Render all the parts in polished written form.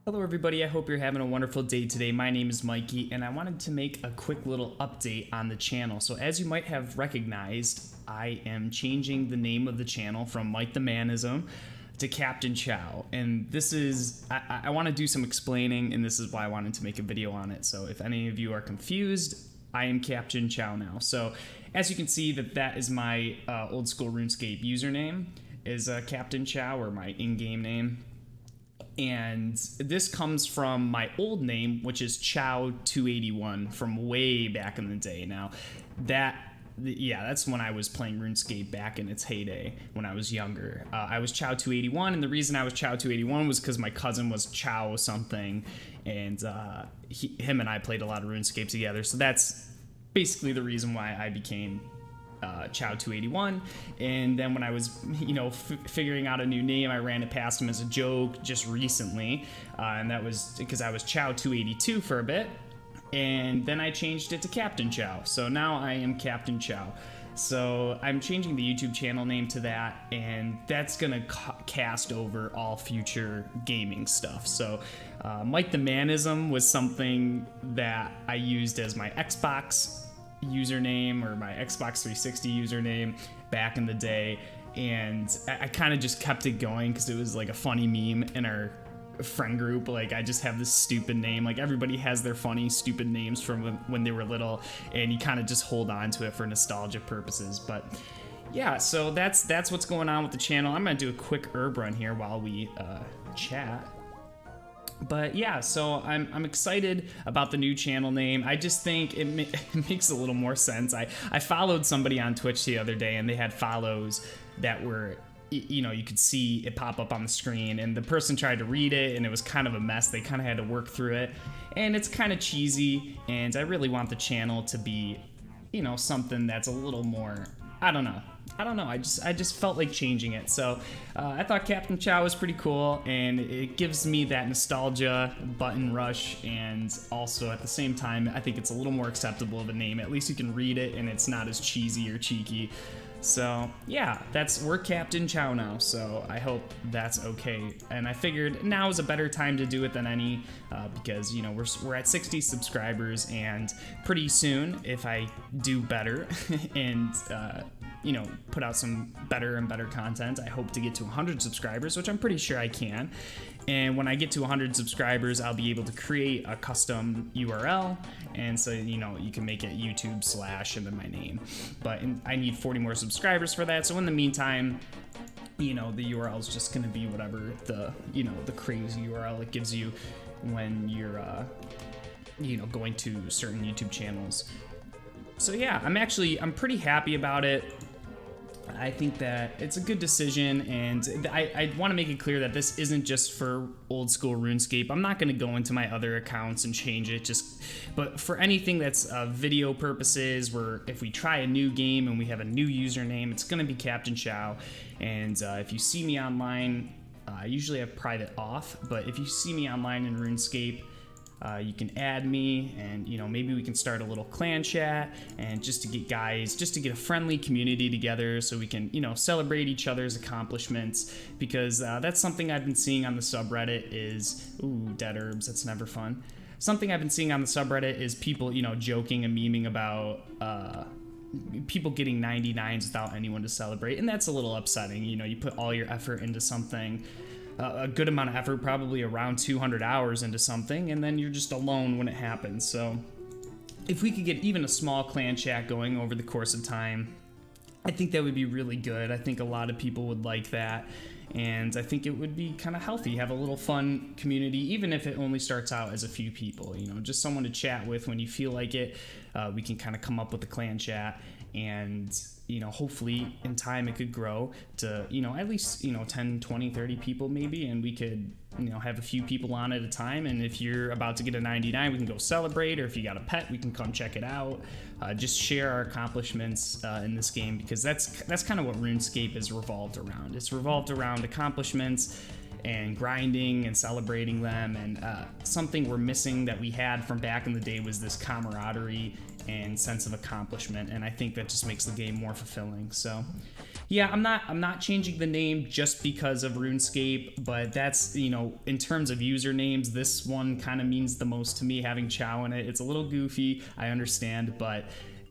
Hello everybody, I hope you're having a wonderful day today. My name is Mikey and I wanted to make a quick little update on the channel. So as you might have recognized, I am changing the name of the channel from Mike the Manism to CaptainChow. And this is, I want to do some explaining, and this is why I wanted to make a video on it. So if any of you are confused, I am CaptainChow now. So as you can see, that is my old school RuneScape username, is CaptainChow, or my in-game name. And this comes from my old name, which is Chow281 from way back in the day. Now, that's when I was playing RuneScape back in its heyday when I was younger. I was Chow281, and the reason I was Chow281 was because my cousin was Chow something, and him and I played a lot of RuneScape together. So that's basically the reason why I became Chow281. And then when I was, figuring out a new name, I ran it past him as a joke just recently, and that was because I was Chow282 for a bit, and then I changed it to CaptainChow. So now I am CaptainChow. So I'm changing the YouTube channel name to that, and that's gonna cast over all future gaming stuff. So Mike the Manism was something that I used as my Xbox username, or my Xbox 360 username back in the day, and I kind of just kept it going because it was like a funny meme in our friend group. Like, I just have this stupid name. Like, everybody has their funny stupid names from when they were little, and you kind of just hold on to it for nostalgia purposes. But yeah, so that's what's going on with the channel. I'm gonna do a quick herb run here while we chat. But yeah, so I'm excited about the new channel name. I just think it makes a little more sense. I followed somebody on Twitch the other day, and they had follows that were, you could see it pop up on the screen, and the person tried to read it, and it was kind of a mess. They kind of had to work through it, and it's kind of cheesy, and I really want the channel to be, something that's a little more, I don't know. I just felt like changing it. So I thought CaptainChow was pretty cool, and it gives me that nostalgia button rush, and also at the same time, I think it's a little more acceptable of a name. At least you can read it, and it's not as cheesy or cheeky. So yeah, we're CaptainChow now, so I hope that's okay. And I figured now is a better time to do it than any, because we're at 60 subscribers, and pretty soon, if I do better and put out some better and better content, I hope to get to 100 subscribers, which I'm pretty sure I can. And when I get to 100 subscribers, I'll be able to create a custom URL, and so you can make it YouTube / and then my name. But I need 40 more subscribers for that. So in the meantime, the URL is just going to be whatever the crazy URL it gives you when you're going to certain YouTube channels. So yeah, I'm pretty happy about it. I think that it's a good decision, and I want to make it clear that this isn't just for old school RuneScape. I'm not going to go into my other accounts and change it, but for anything that's video purposes, where if we try a new game and we have a new username, it's going to be CaptainChow. And if you see me online, I usually have private off, but if you see me online in RuneScape, you can add me, and maybe we can start a little clan chat, and just to get a friendly community together, so we can celebrate each other's accomplishments, because that's something I've been seeing on the subreddit is dead herbs. That's never fun. Something I've been seeing on the subreddit is people joking and memeing about people getting 99s without anyone to celebrate, and that's a little upsetting. You put all your effort into something, a good amount of effort, probably around 200 hours into something, and then you're just alone when it happens. So if we could get even a small clan chat going over the course of time, I think that would be really good. I think a lot of people would like that, and I think it would be kind of healthy, have a little fun community, even if it only starts out as a few people, just someone to chat with when you feel like it. We can kind of come up with a clan chat, and hopefully in time it could grow to at least 10, 20, 30 people maybe, and we could have a few people on at a time. And if you're about to get a 99, we can go celebrate, or if you got a pet, we can come check it out. Just share our accomplishments in this game, because that's kind of what RuneScape is revolved around. It's revolved around accomplishments and grinding and celebrating them, and something we're missing that we had from back in the day was this camaraderie and sense of accomplishment, and I think that just makes the game more fulfilling. So Yeah, I'm not changing the name just because of RuneScape, but that's, you know, in terms of usernames, this one kind of means the most to me, having Chow in it. It's a little goofy, I understand, but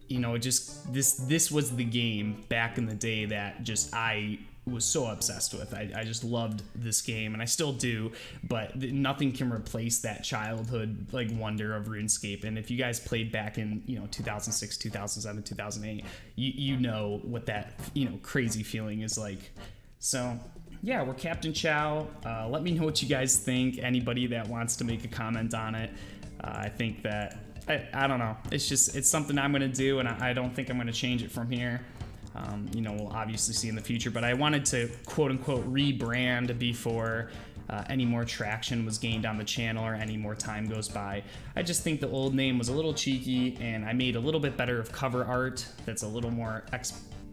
you know, just this was the game back in the day that just I was so obsessed with. I just loved this game, and I still do, but nothing can replace that childhood like wonder of RuneScape. And if you guys played back in, you know, 2006, 2007, 2008, you know what that, you know, crazy feeling is like. So yeah, we're Captain Chow. Let me know what you guys think. Anybody that wants to make a comment on it. I think that I don't know, it's something I'm gonna do, and I don't think I'm gonna change it from here. You know, we'll obviously see in the future, but I wanted to quote-unquote rebrand before any more traction was gained on the channel or any more time goes by. I just think the old name was a little cheeky, and I made a little bit better of cover art that's a little more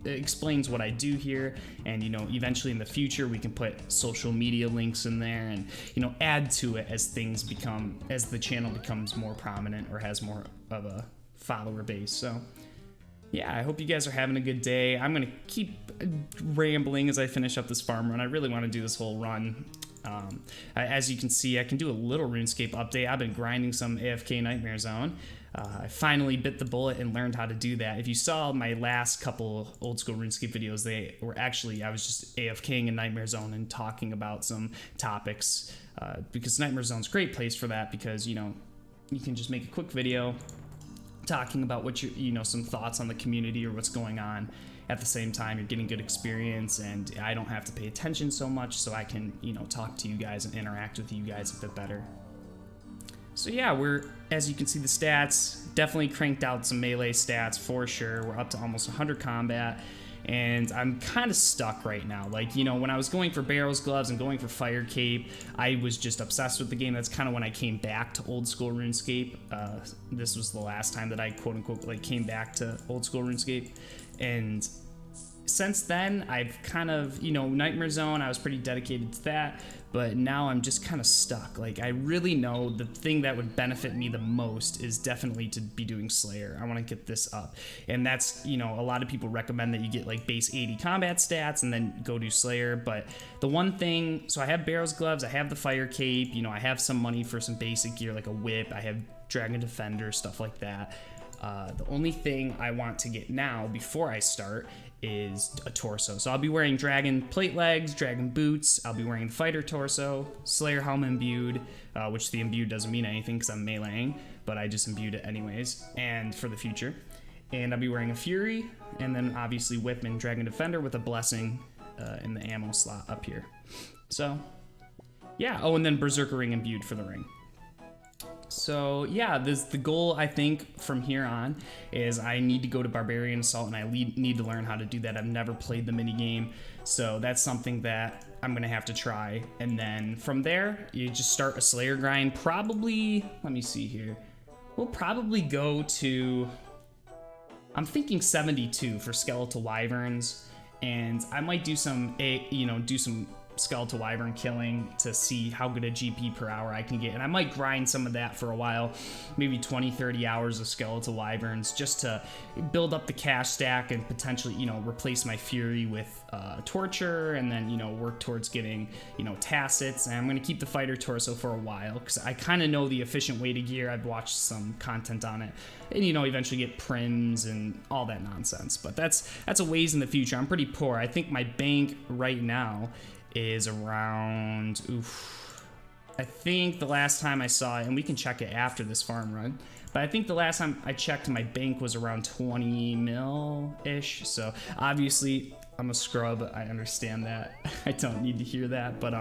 explains what I do here, and you know, eventually in the future we can put social media links in there and, you know, add to it as things become, as the channel becomes more prominent or has more of a follower base. So yeah, I hope you guys are having a good day. I'm gonna keep rambling as I finish up this farm run. I really want to do this whole run. As you can see, I can do a little RuneScape update. I've been grinding some AFK Nightmare Zone. I finally bit the bullet and learned how to do that. If you saw my last couple old school RuneScape videos, they were actually, I was just AFKing in Nightmare Zone and talking about some topics, because Nightmare Zone's a great place for that, because, you know, you can just make a quick video talking about what you know, some thoughts on the community or what's going on. At the same time, you're getting good experience, and I don't have to pay attention so much, so I can, you know, talk to you guys and interact with you guys a bit better. So yeah, we're, as you can see, the stats definitely cranked out some melee stats for sure. We're up to almost 100 combat, and I'm kind of stuck right now. Like, you know, when I was going for barrels, gloves, and going for fire cape, I was just obsessed with the game. That's kind of when I came back to old school RuneScape. This was the last time that I quote unquote like came back to old school RuneScape, and since then I've kind of, you know, Nightmare Zone, I was pretty dedicated to that, but now I'm just kind of stuck. Like, I really know the thing that would benefit me the most is definitely to be doing Slayer. I want to get this up, and that's, you know, a lot of people recommend that you get like base 80 combat stats and then go do Slayer. But the one thing, so I have barrels, gloves, I have the fire cape, you know, I have some money for some basic gear like a whip, I have Dragon Defender, stuff like that. The only thing I want to get now before I start is a torso. So I'll be wearing dragon plate legs, dragon boots, I'll be wearing fighter torso, Slayer helm imbued, which the imbued doesn't mean anything because I'm meleeing, but I just imbued it anyways, and for the future. And I'll be wearing a fury, and then obviously whip and dragon defender with a blessing in the ammo slot up here. So yeah, oh, and then berserker ring imbued for the ring. So yeah, the goal, I think, from here on is I need to go to Barbarian Assault, and I need to learn how to do that. I've never played the minigame, so that's something that I'm gonna have to try. And then from there, you just start a Slayer grind. Probably, let me see here. We'll probably go to, I'm thinking 72 for Skeletal Wyverns, and I might do some, do some Skeletal Wyvern killing to see how good a GP per hour I can get, and I might grind some of that for a while, maybe 20-30 hours of Skeletal Wyverns, just to build up the cash stack and potentially, you know, replace my Fury with Torture, and then, you know, work towards getting, you know, Tacits. And I'm going to keep the Fighter Torso for a while because I kind of know the efficient way to gear. I've watched some content on it, and, you know, eventually get Prims and all that nonsense, but that's a ways in the future. I'm pretty poor. I think my bank right now is around, I think the last time I saw it, and we can check it after this farm run, but I think the last time I checked my bank was around 20 mil-ish. So obviously I'm a scrub, I understand that. I don't need to hear that, but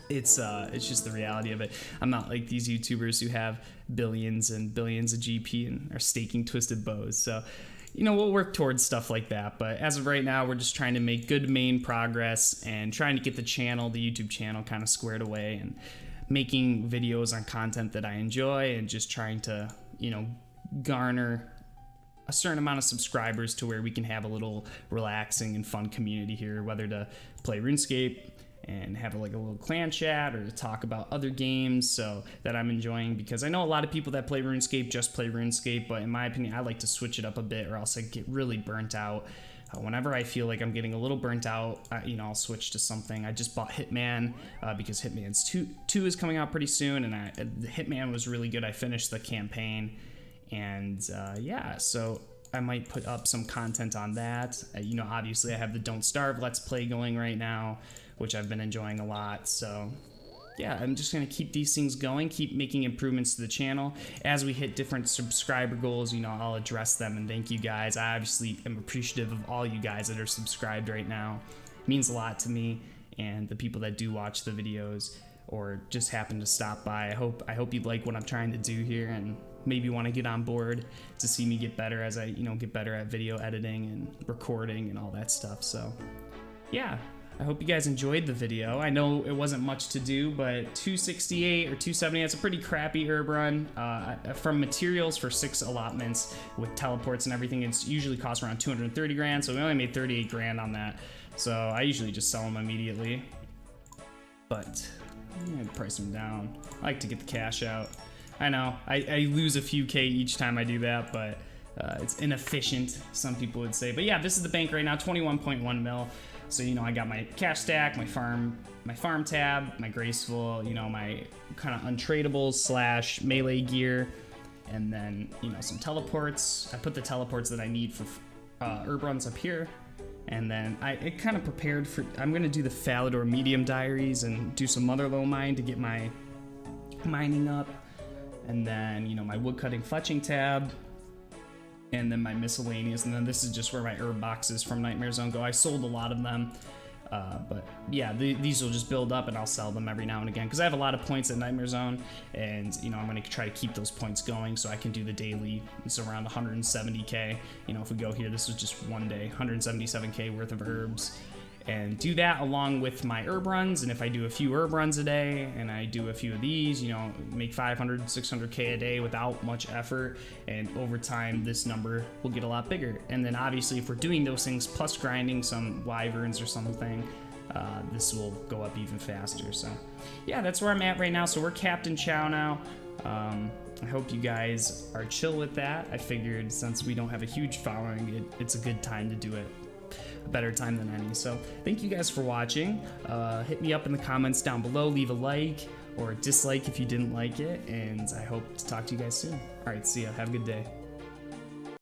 it's just the reality of it. I'm not like these YouTubers who have billions and billions of GP and are staking twisted bows. So, you know, we'll work towards stuff like that, but as of right now, we're just trying to make good main progress and trying to get the channel, the YouTube channel, kind of squared away, and making videos on content that I enjoy, and just trying to, you know, garner a certain amount of subscribers to where we can have a little relaxing and fun community here, whether to play RuneScape and have like a little clan chat, or to talk about other games so that I'm enjoying, because I know a lot of people that play RuneScape just play RuneScape, but in my opinion, I like to switch it up a bit, or else I get really burnt out. Whenever I feel like I'm getting a little burnt out, you know, I'll switch to something. I just bought Hitman because Hitman's 2 is coming out pretty soon, and the Hitman was really good. I finished the campaign, and yeah, so I might put up some content on that. You know, obviously I have the Don't Starve Let's Play going right now, which I've been enjoying a lot, so yeah, I'm just gonna keep these things going, keep making improvements to the channel. As we hit different subscriber goals, you know, I'll address them, and thank you guys. I obviously am appreciative of all you guys that are subscribed right now. It means a lot to me, and the people that do watch the videos or just happen to stop by. I hope you like what I'm trying to do here, and maybe want to get on board to see me get better as I, you know, get better at video editing and recording and all that stuff. So yeah, I hope you guys enjoyed the video. I know it wasn't much to do, but 268 or 270, that's a pretty crappy herb run. From materials for 6 allotments with teleports and everything, it's usually costs around 230 grand, so we only made 38 grand on that. So I usually just sell them immediately, but I'm gonna price them down. I like to get the cash out. I know, I lose a few K each time I do that, but it's inefficient, some people would say. But yeah, this is the bank right now, 21.1 mil. So, you know, I got my cash stack, my farm tab, my graceful, you know, my kind of untradables / melee gear, and then, you know, some teleports. I put the teleports that I need for herb runs up here. And then it kind of prepared for, I'm gonna do the Falador Medium Diaries and do some Motherlow mine to get my mining up. And then, you know, my woodcutting fletching tab, and then my miscellaneous, and then this is just where my herb boxes from Nightmare Zone go. I sold a lot of them, but yeah, these will just build up, and I'll sell them every now and again because I have a lot of points at Nightmare Zone, and you know, I'm gonna try to keep those points going so I can do the daily. It's around 170k. You know, if we go here, this was just one day, 177k worth of herbs. And do that along with my herb runs, and if I do a few herb runs a day and I do a few of these, you know, make 500 600k a day without much effort, and over time this number will get a lot bigger. And then obviously if we're doing those things plus grinding some wyverns or something, this will go up even faster. So yeah, that's where I'm at right now. So we're CaptainChow now. I hope you guys are chill with that. I figured since we don't have a huge following, it's a good time to do it. A better time than any. So thank you guys for watching. Hit me up in the comments down below, leave a like or a dislike if you didn't like it, and I hope to talk to you guys soon. All right, see ya, have a good day.